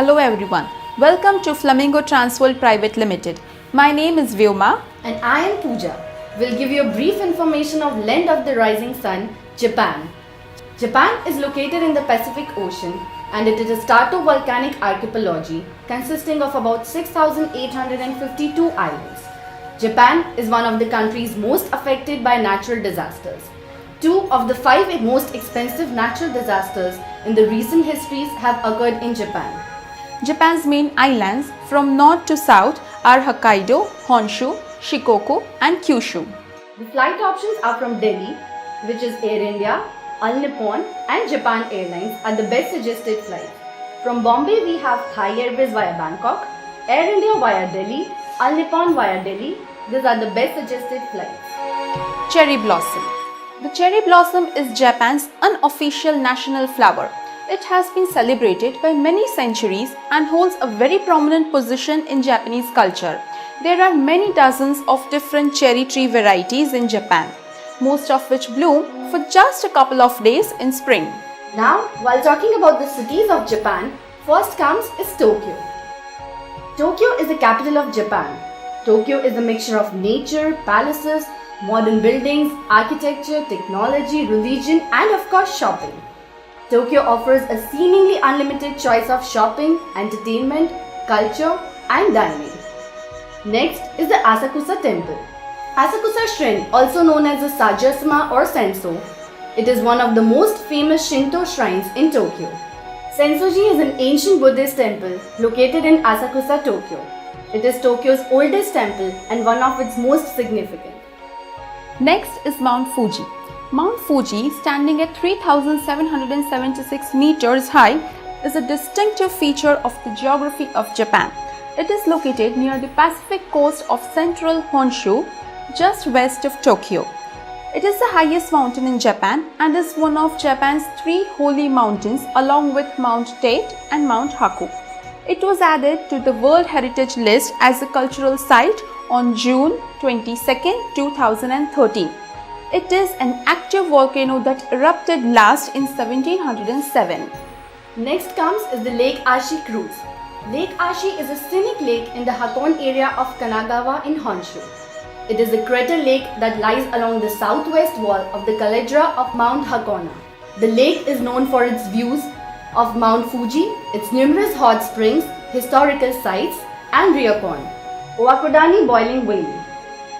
Hello everyone. Welcome to Flamingo Transworld Private Limited. My name is Vyoma. And I am Pooja. We'll give you a brief information of Land of the Rising Sun, Japan. Japan is located in the Pacific Ocean and it is a stratovolcanic archipelago consisting of about 6,852 islands. Japan is one of the countries most affected by natural disasters. 2 of the 5 most expensive natural disasters in the recent histories have occurred in Japan. Japan's main islands from north to south are Hokkaido, Honshu, Shikoku and Kyushu. The flight options are from Delhi, which is Air India, All Nippon and Japan Airlines are the best suggested flights. From Bombay we have Thai Airways via Bangkok, Air India via Delhi, All Nippon via Delhi. These are the best suggested flights. Cherry blossom. The cherry blossom is Japan's unofficial national flower. It has been celebrated by many centuries and holds a very prominent position in Japanese culture. There are many dozens of different cherry tree varieties in Japan, most of which bloom for just a couple of days in spring. Now, while talking about the cities of Japan, first comes is Tokyo. Tokyo is the capital of Japan. Tokyo is a mixture of nature, palaces, modern buildings, architecture, technology, religion, and of course shopping. Tokyo offers a seemingly unlimited choice of shopping, entertainment, culture, and dining. Next is the Asakusa Temple. Asakusa Shrine, also known as the Sajasama or Senso, it is one of the most famous Shinto shrines in Tokyo. Sensoji is an ancient Buddhist temple located in Asakusa, Tokyo. It is Tokyo's oldest temple and one of its most significant. Next is Mount Fuji. Mount Fuji, standing at 3,776 meters high, is a distinctive feature of the geography of Japan. It is located near the Pacific coast of central Honshu, just west of Tokyo. It is the highest mountain in Japan and is one of Japan's 3 holy mountains along with Mount Tate and Mount Haku. It was added to the World Heritage List as a cultural site on June 22, 2013. It is an active volcano that erupted last in 1707. Next comes is the Lake Ashi Cruise. Lake Ashi is a scenic lake in the Hakone area of Kanagawa in Honshu. It is a crater lake that lies along the southwest wall of the caldera of Mount Hakona. The lake is known for its views of Mount Fuji, its numerous hot springs, historical sites, and ryokan. Owakudani Boiling Valley.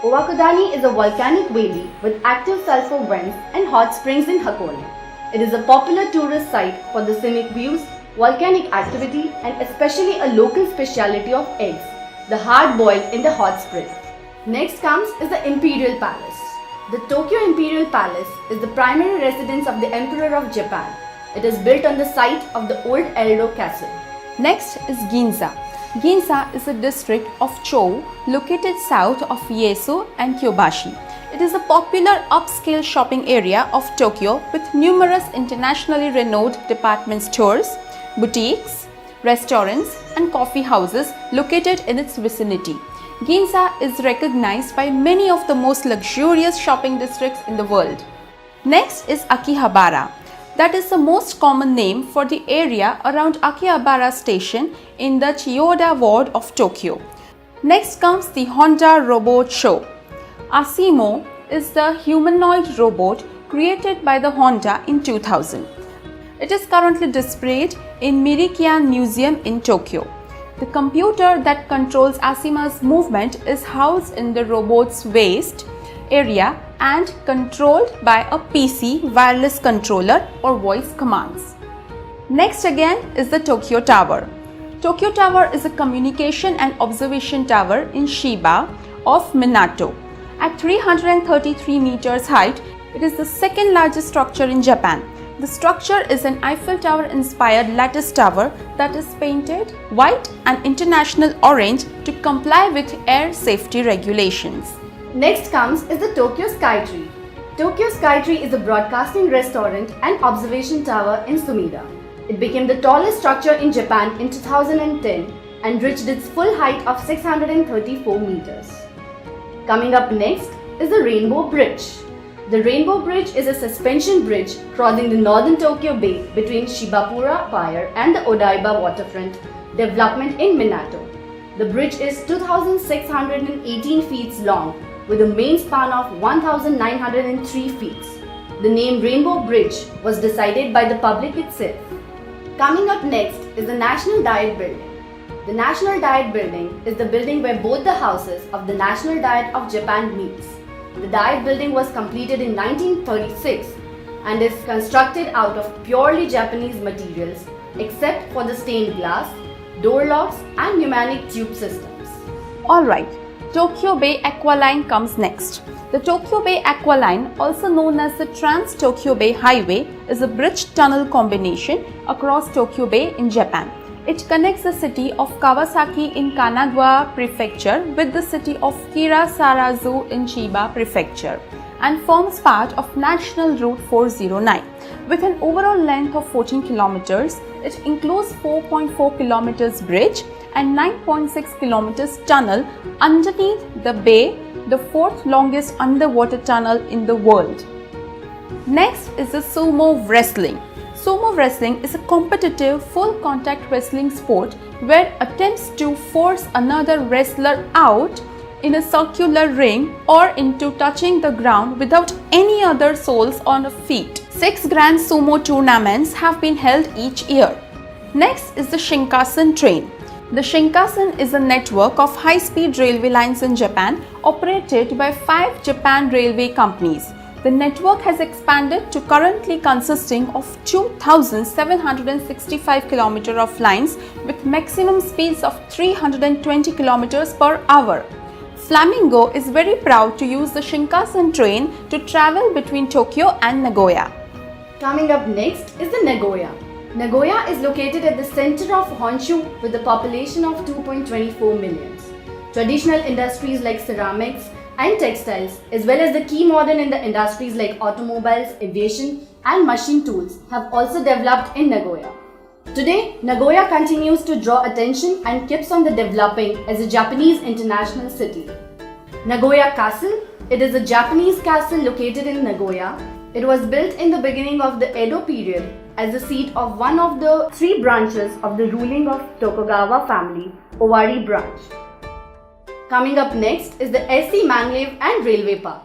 Owakudani is a volcanic valley with active sulfur vents and hot springs in Hakone. It is a popular tourist site for the scenic views, volcanic activity, and especially a local specialty of eggs, the hard boiled in the hot spring. Next comes is the Imperial Palace. The Tokyo Imperial Palace is the primary residence of the Emperor of Japan. It is built on the site of the old Edo Castle. Next is Ginza. Ginza is a district of Chou located south of Ieyasu and Kyobashi. It is a popular upscale shopping area of Tokyo with numerous internationally renowned department stores, boutiques, restaurants and coffee houses located in its vicinity. Ginza is recognized by many of the most luxurious shopping districts in the world. Next is Akihabara. That is the most common name for the area around Akihabara Station in the Chiyoda ward of Tokyo. Next comes the Honda Robot Show. Asimo is the humanoid robot created by the Honda in 2000. It is currently displayed in Mirikian Museum in Tokyo. The computer that controls Asima's movement is housed in the robot's waist area and controlled by a PC wireless controller or voice commands. Next again is the Tokyo Tower. Tokyo Tower is a communication and observation tower in Shiba of Minato. At 333 meters height, it is the second largest structure in Japan. The structure is an Eiffel Tower inspired lattice tower that is painted white and international orange to comply with air safety regulations. Next comes is the Tokyo Skytree. Tokyo Skytree is a broadcasting restaurant and observation tower in Sumida. It became the tallest structure in Japan in 2010 and reached its full height of 634 meters. Coming up next is the Rainbow Bridge. The Rainbow Bridge is a suspension bridge crossing the northern Tokyo Bay between Shibapura Pier and the Odaiba waterfront development in Minato. The bridge is 2,618 feet long with a main span of 1,903 feet. The name Rainbow Bridge was decided by the public itself. Coming up next is the National Diet Building. The National Diet Building is the building where both the houses of the National Diet of Japan meets. The Diet Building was completed in 1936 and is constructed out of purely Japanese materials except for the stained glass, door locks and pneumatic tube systems. Alright, Tokyo Bay Aqualine comes next. The Tokyo Bay Aqualine, also known as the Trans-Tokyo Bay Highway, is a bridge-tunnel combination across Tokyo Bay in Japan. It connects the city of Kawasaki in Kanagawa Prefecture with the city of Kirasarazu in Chiba Prefecture and forms part of National Route 409. With an overall length of 14 kilometers, it includes 4.4 kilometers bridge and 9.6 kilometers tunnel underneath the bay, the fourth longest underwater tunnel in the world. Next is the sumo wrestling. Sumo wrestling is a competitive full-contact wrestling sport where attempts to force another wrestler out in a circular ring or into touching the ground without any other soles on a feet. 6 grand sumo tournaments have been held each year. Next is the Shinkansen train. The Shinkansen is a network of high-speed railway lines in Japan operated by 5 Japan railway companies. The network has expanded to currently consisting of 2,765 km of lines with maximum speeds of 320 km per hour. Flamingo is very proud to use the Shinkansen train to travel between Tokyo and Nagoya. Coming up next is the Nagoya. Nagoya is located at the center of Honshu with a population of 2.24 million. Traditional industries like ceramics and textiles, as well as the key modern in the industries like automobiles, aviation and machine tools have also developed in Nagoya. Today, Nagoya continues to draw attention and keeps on the developing as a Japanese international city. Nagoya Castle. It is a Japanese castle located in Nagoya. It was built in the beginning of the Edo period as the seat of one of the 3 branches of the ruling of Tokugawa family, Owari branch. Coming up next is the S.C. Mangleve and Railway Park.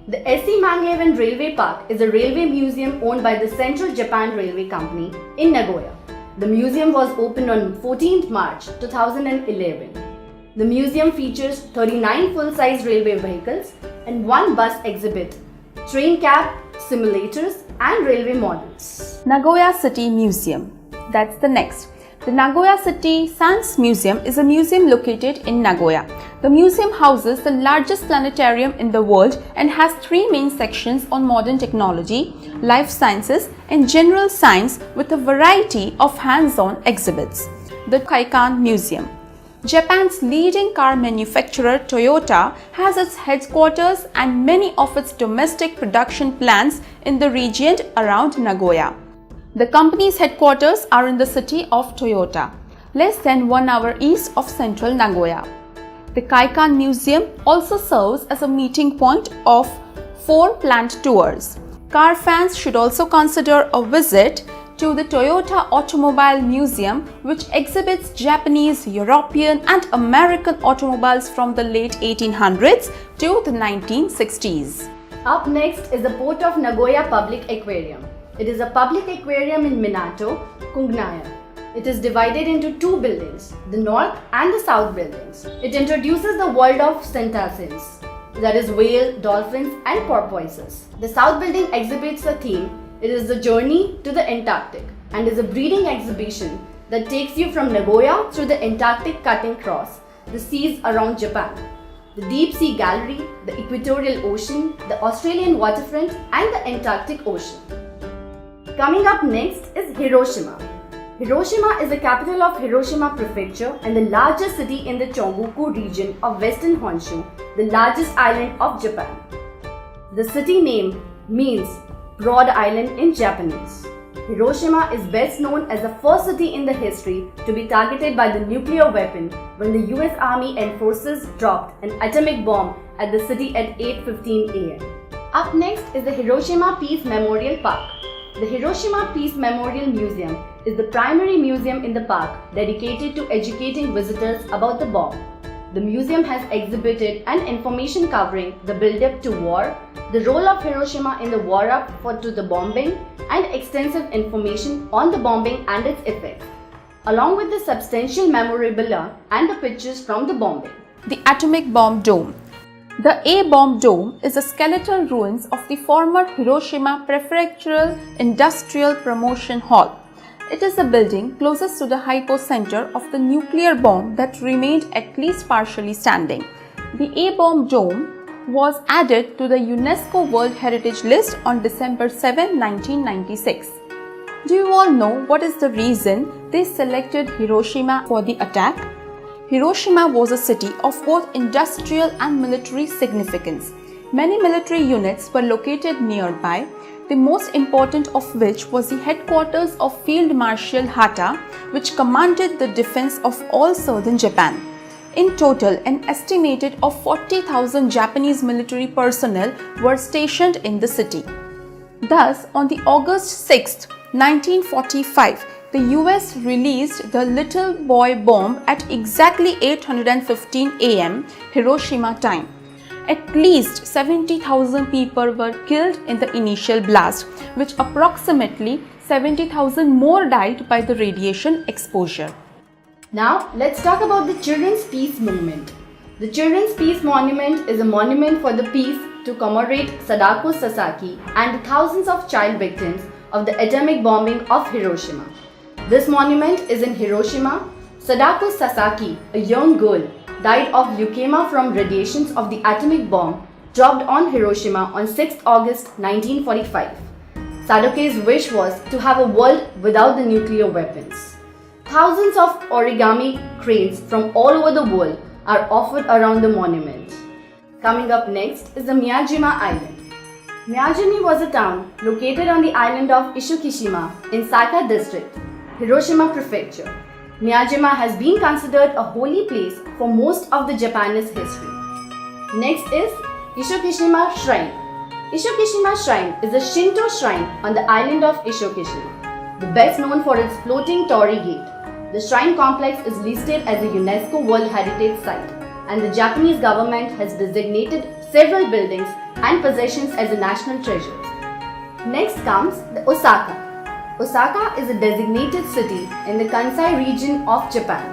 The S.C. Mangleve and Railway Park is a railway museum owned by the Central Japan Railway Company in Nagoya. The museum was opened on 14th March 2011. The museum features 39 full-size railway vehicles and 1 bus exhibit, train cab, simulators and railway models. Nagoya City Museum. That's the next. The Nagoya City Science Museum is a museum located in Nagoya. The museum houses the largest planetarium in the world and has 3 main sections on modern technology, life sciences and general science with a variety of hands-on exhibits. The Kaikan Museum. Japan's leading car manufacturer Toyota has its headquarters and many of its domestic production plants in the region around Nagoya. The company's headquarters are in the city of Toyota, less than 1 hour east of central Nagoya. The Kaikan Museum also serves as a meeting point of 4 plant tours. Car fans should also consider a visit to the Toyota Automobile Museum, which exhibits Japanese, European and American automobiles from the late 1800s to the 1960s. Up next is the Port of Nagoya Public Aquarium. It is a public aquarium in Minato, Kungnaya. It is divided into 2 buildings, the north and the south buildings. It introduces the world of cetaceans, that is whale, dolphins and porpoises. The south building exhibits a theme. It is the journey to the Antarctic and is a breeding exhibition that takes you from Nagoya through the Antarctic cutting across the seas around Japan, the Deep Sea Gallery, the Equatorial Ocean, the Australian waterfront and the Antarctic Ocean. Coming up next is Hiroshima. Hiroshima is the capital of Hiroshima Prefecture and the largest city in the Chongoku region of western Honshu, the largest island of Japan. The city name means broad island in Japanese. Hiroshima is best known as the first city in the history to be targeted by the nuclear weapon when the US Army and forces dropped an atomic bomb at the city at 8:15 am. Up next is the Hiroshima Peace Memorial Park. The Hiroshima Peace Memorial Museum is the primary museum in the park dedicated to educating visitors about the bomb. The museum has exhibited an information covering the build-up to war, the role of Hiroshima in the war-up to the bombing, and extensive information on the bombing and its effects, along with the substantial memorabilia and the pictures from the bombing. The Atomic Bomb Dome. The A-Bomb Dome is a skeletal ruins of the former Hiroshima Prefectural Industrial Promotion Hall. It is the building closest to the hypocenter of the nuclear bomb that remained at least partially standing. The A-Bomb Dome was added to the UNESCO World Heritage List on December 7, 1996. Do you all know what is the reason they selected Hiroshima for the attack? Hiroshima was a city of both industrial and military significance. Many military units were located nearby, the most important of which was the headquarters of Field Marshal Hata, which commanded the defense of all southern Japan. In total, an estimated of 40,000 Japanese military personnel were stationed in the city. Thus, on the August 6, 1945, the US released the Little Boy bomb at exactly 8:15 am Hiroshima time. At least 70,000 people were killed in the initial blast, which approximately 70,000 more died by the radiation exposure. Now, let's talk about the Children's Peace Movement. The Children's Peace Monument is a monument for the peace to commemorate Sadako Sasaki and the thousands of child victims of the atomic bombing of Hiroshima. This monument is in Hiroshima. Sadako Sasaki, a young girl, died of leukemia from radiations of the atomic bomb dropped on Hiroshima on 6 August 1945. Sadako's wish was to have a world without the nuclear weapons. Thousands of origami cranes from all over the world are offered around the monument. Coming up next is the Miyajima Island. Miyajimi was a town located on the island of Ishikishima in Saika District, Hiroshima Prefecture. Miyajima has been considered a holy place for most of the Japanese history. Next is Ishikishima Shrine. Ishikishima Shrine is a Shinto shrine on the island of Ishikishima, the best known for its floating torii gate. The shrine complex is listed as a UNESCO World Heritage Site, and the Japanese government has designated several buildings and possessions as a national treasure. Next comes the Osaka. Osaka is a designated city in the Kansai region of Japan.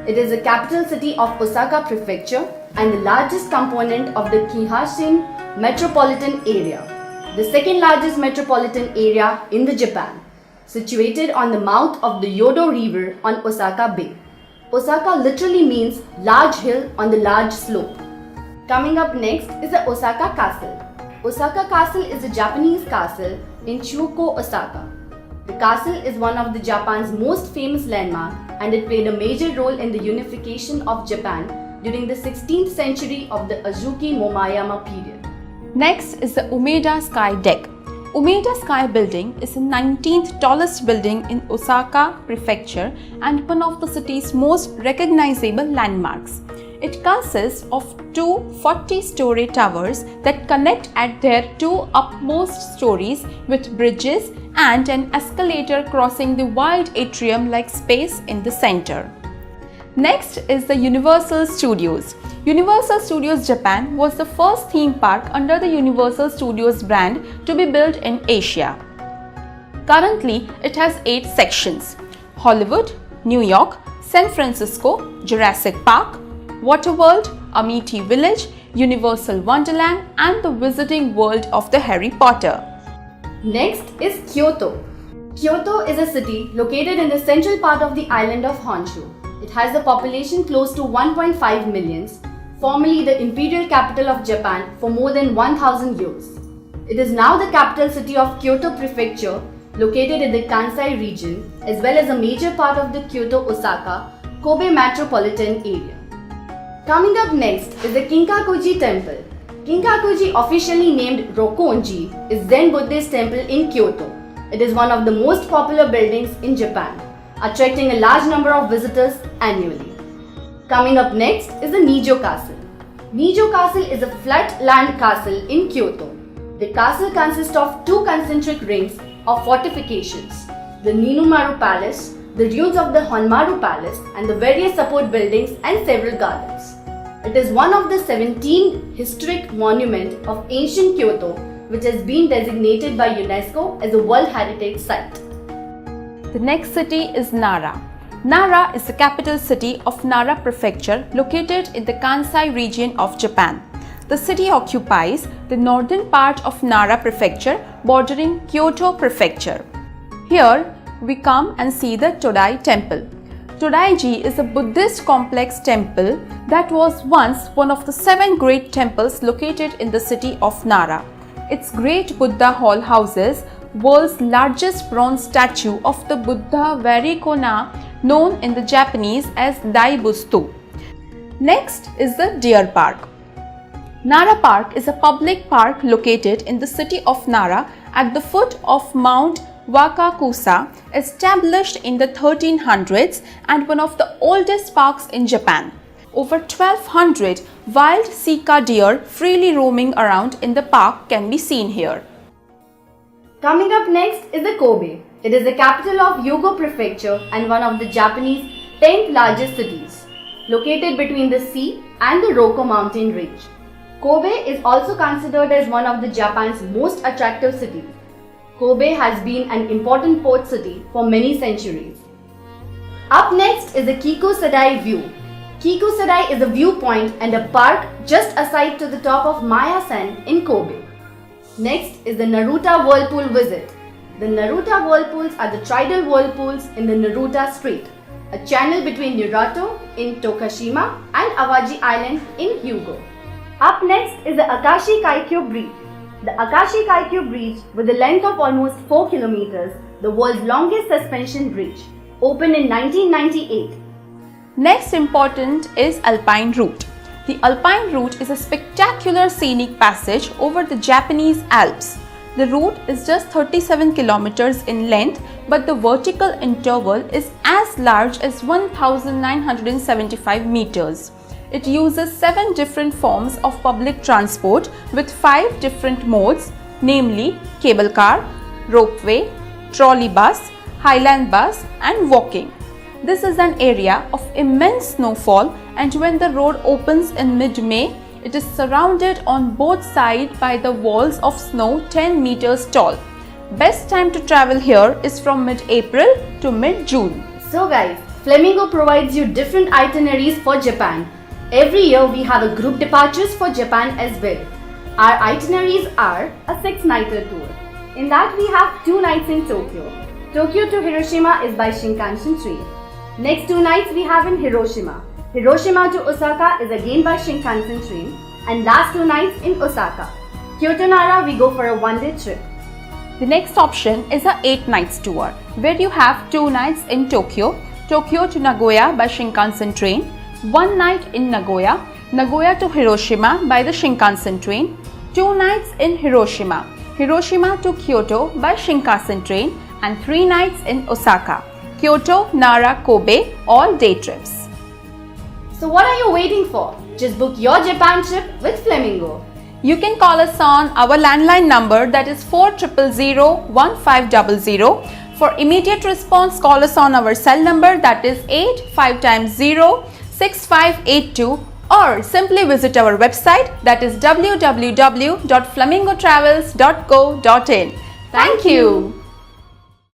It is the capital city of Osaka Prefecture and the largest component of the Kihashin metropolitan area, the second largest metropolitan area in the Japan, situated on the mouth of the Yodo River on Osaka Bay. Osaka literally means large hill on the large slope. Coming up next is the Osaka Castle. Osaka Castle is a Japanese castle in Chuko, Osaka. The castle is one of the Japan's most famous landmarks, and it played a major role in the unification of Japan during the 16th century of the Azuchi Momoyama period. Next is the Umeda Sky Deck. Umeda Sky Building is the 19th tallest building in Osaka Prefecture and one of the city's most recognizable landmarks. It consists of two 40-story towers that connect at their two upmost stories with bridges and an escalator crossing the wide atrium-like space in the center. Next is the Universal Studios. Universal Studios Japan was the first theme park under the Universal Studios brand to be built in Asia. Currently, it has 8 sections: Hollywood, New York, San Francisco, Jurassic Park, Waterworld, Amity Village, Universal Wonderland, and the Wizarding World of the Harry Potter. Next is Kyoto. Kyoto is a city located in the central part of the island of Honshu. It has a population close to 1.5 million, formerly the imperial capital of Japan for more than 1000 years. It is now the capital city of Kyoto Prefecture, located in the Kansai region, as well as a major part of the Kyoto-Osaka, Kobe metropolitan area. Coming up next is the Kinkakuji Temple. Kinkakuji, officially named Rokonji, is Zen Buddhist temple in Kyoto. It is one of the most popular buildings in Japan, attracting a large number of visitors annually. Coming up next is the Nijo Castle. Nijo Castle is a flat land castle in Kyoto. The castle consists of 2 concentric rings of fortifications. the Ninumaru Palace, the ruins of the Honmaru Palace, and the various support buildings and several gardens. It is one of the 17 historic monuments of ancient Kyoto, which has been designated by UNESCO as a World Heritage Site. The next city is Nara. Nara is the capital city of Nara Prefecture, located in the Kansai region of Japan. The city occupies the northern part of Nara Prefecture, bordering Kyoto Prefecture. Here we come and see the Todai Temple. Todaiji is a Buddhist complex temple that was once one of the 7 great temples located in the city of Nara. Its great Buddha hall houses world's largest bronze statue of the Buddha Varikona, known in the Japanese as Daibustu. Next is the Deer Park. Nara Park is a public park located in the city of Nara at the foot of Mount Wakakusa, established in the 1300s and one of the oldest parks in Japan. Over 1200 wild sika deer freely roaming around in the park can be seen here. Coming up next is the Kobe. It is the capital of Hyogo Prefecture and one of the Japanese 10th largest cities, located between the sea and the Rokko mountain range. Kobe is also considered as one of the Japan's most attractive cities. Kobe has been an important port city for many centuries. Up next is the Kikusadai View. Kikusadai is a viewpoint and a park just aside to the top of Maya-sen in Kobe. Next is the Naruta Whirlpool visit. The Naruta Whirlpools are the tidal whirlpools in the Naruta Strait, a channel between Naruto in Tokushima and Awaji Island in Hyogo. Up next is the Akashi Kaikyo Bridge. The Akashi Kaikyo Bridge, with a length of almost 4 kilometers, the world's longest suspension bridge, opened in 1998. Next important is Alpine Route. The Alpine Route is a spectacular scenic passage over the Japanese Alps. The route is just 37 kilometers in length, but the vertical interval is as large as 1975 meters. It uses 7 different forms of public transport with 5 different modes, namely cable car, ropeway, trolley bus, highland bus and walking. This is an area of immense snowfall, and when the road opens in mid-May, it is surrounded on both sides by the walls of snow 10 meters tall. Best time to travel here is from mid-April to mid-June. So guys, Flamingo provides you different itineraries for Japan. Every year we have a group departures for Japan as well. Our itineraries are a 6-nighter tour. In that we have 2 nights in Tokyo. Tokyo to Hiroshima is by Shinkansen train. Next 2 nights we have in Hiroshima. Hiroshima to Osaka is again by Shinkansen train. And last 2 nights in Osaka. Kyoto Nara we go for a 1-day trip. The next option is a 8 nights tour, where you have 2 nights in Tokyo, Tokyo to Nagoya by Shinkansen train, 1 night in Nagoya, Nagoya to Hiroshima by the Shinkansen train, 2 nights in Hiroshima, Hiroshima to Kyoto by Shinkansen train, and 3 nights in Osaka, Kyoto, Nara, Kobe, all day trips. So what are you waiting for? Just book your Japan trip with Flamingo. You can call us on our landline number, that is 40001500. For immediate response, call us on our cell number, that is 85x06582, or simply visit our website, that is www.flamingotravels.co.in. Thank you.